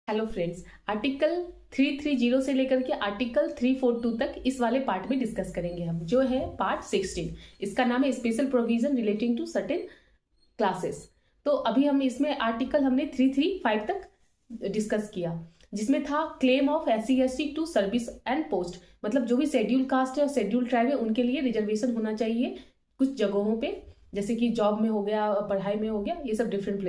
Hello friends, article 330 से लेकर के आर्टिकल 342 तक इस वाले पार्ट में डिस्कस करेंगे हम, जो है पार्ट 16। इसका नाम है special provision relating to certain classes. तो अभी हम इसमें आर्टिकल हमने 335 तक डिस्कस किया, जिसमें था claim of SC/ST to service and post. मतलब जो भी शेड्यूल कास्ट है और शेड्यूल ट्राइब है उनके लिए रिजर्वेशन होना चाहिए कुछ जगहों पे, जैसे कि जॉब में हो गया, पढ़ाई में हो गया, ये सब डिफरेंट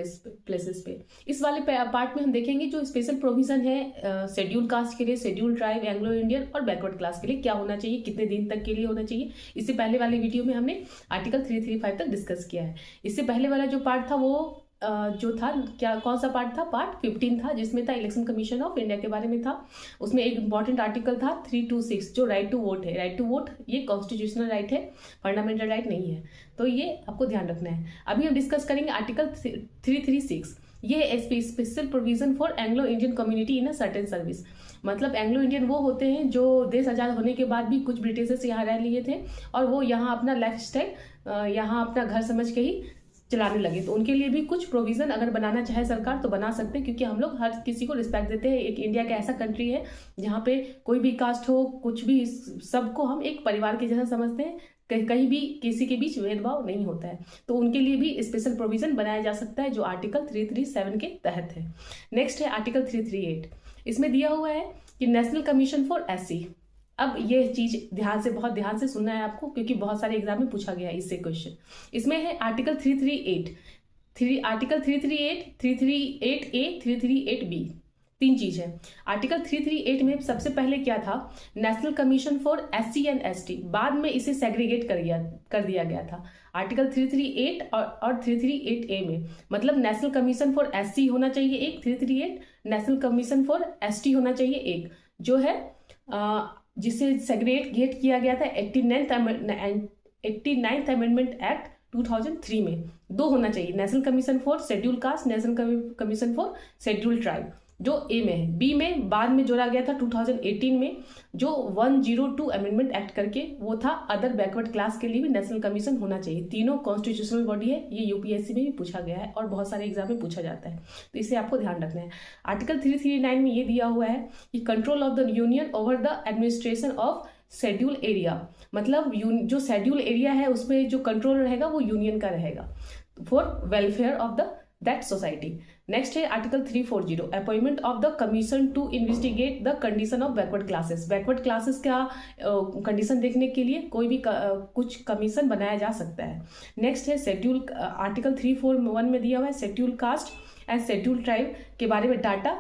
प्लेसेस पे। इस वाले पार्ट में हम देखेंगे जो स्पेशल प्रोविजन है शेड्यूल कास्ट के लिए, शेड्यूल ट्राइब, एंग्लो इंडियन और बैकवर्ड क्लास के लिए क्या होना चाहिए, कितने दिन तक के लिए होना चाहिए। इससे पहले वाले वीडियो में हमने आर्टिकल 335 तक डिस्कस किया है। इससे पहले वाला जो पार्ट था वो जो था, क्या कौन सा पार्ट था, पार्ट 15 था, जिसमें था इलेक्शन कमीशन ऑफ इंडिया के बारे में था। उसमें एक इंपॉर्टेंट आर्टिकल था 326 जो राइट टू वोट है। राइट टू वोट ये कॉन्स्टिट्यूशनल राइट है, फंडामेंटल राइट नहीं है, तो ये आपको ध्यान रखना है। अभी हम डिस्कस करेंगे आर्टिकल 336। ये special provision for Anglo Indian community in a certain service. मतलब एंग्लो इंडियन वो होते हैं जो देश आज़ाद होने के बाद भी कुछ ब्रिटिशर्स यहाँ रह लिए थे और वो यहाँ अपना लाइफ स्टाइल, यहाँ अपना घर समझ के ही चलाने लगे, तो उनके लिए भी कुछ प्रोविजन अगर बनाना चाहे सरकार तो बना सकते हैं, क्योंकि हम लोग हर किसी को रिस्पेक्ट देते हैं। एक इंडिया का ऐसा कंट्री है जहाँ पे कोई भी कास्ट हो, कुछ भी, सबको हम एक परिवार के जैसा समझते हैं, कहीं भी किसी के बीच भेदभाव नहीं होता है। तो उनके लिए भी स्पेशल प्रोविजन बनाया जा सकता है जो आर्टिकल 337 के तहत है। नेक्स्ट है आर्टिकल 338। इसमें दिया हुआ है कि नेशनल कमीशन फॉर SC। अब ये चीज बहुत ध्यान से सुनना है आपको, क्योंकि बहुत सारे एग्जाम में पूछा गया है इससे क्वेश्चन। इसमें है आर्टिकल 338, आर्टिकल 338, 338A, 338B, तीन चीज है। आर्टिकल 338 में सबसे पहले क्या था, national commission for SC and ST, बाद में इसे सेग्रीगेट कर दिया गया था। आर्टिकल 338 और 338A में मतलब नेशनल कमीशन फॉर SC होना चाहिए एक, 338 नेशनल कमीशन फॉर ST होना चाहिए एक, जो है जिसे सेग्रीगेट किया गया था 89th अमेंडमेंट एक्ट 2003 में। दो होना चाहिए, national commission for schedule caste, national commission for schedule tribe, जो ए में है। बी में बाद में जोड़ा गया था 2018 में, जो 102 अमेंडमेंट एक्ट करके वो था अदर बैकवर्ड क्लास के लिए भी नेशनल कमीशन होना चाहिए। तीनों कॉन्स्टिट्यूशनल बॉडी है, ये UPSC में भी पूछा गया है और बहुत सारे एग्जाम में पूछा जाता है, तो इसे आपको ध्यान रखना है। आर्टिकल 339 में ये दिया हुआ है कि control of the union over the administration of schedule area. मतलब जो शेड्यूल एरिया है उसमें जो कंट्रोल रहेगा वो यूनियन का रहेगा, for welfare of that society. Next है article 340, appointment of the commission to investigate the condition of backward classes. Backward classes का कंडीशन देखने के लिए कोई भी कुछ कमीशन बनाया जा सकता है। नेक्स्ट है शेड्यूल, आर्टिकल 341 में दिया हुआ है schedule caste and schedule tribe के बारे में डाटा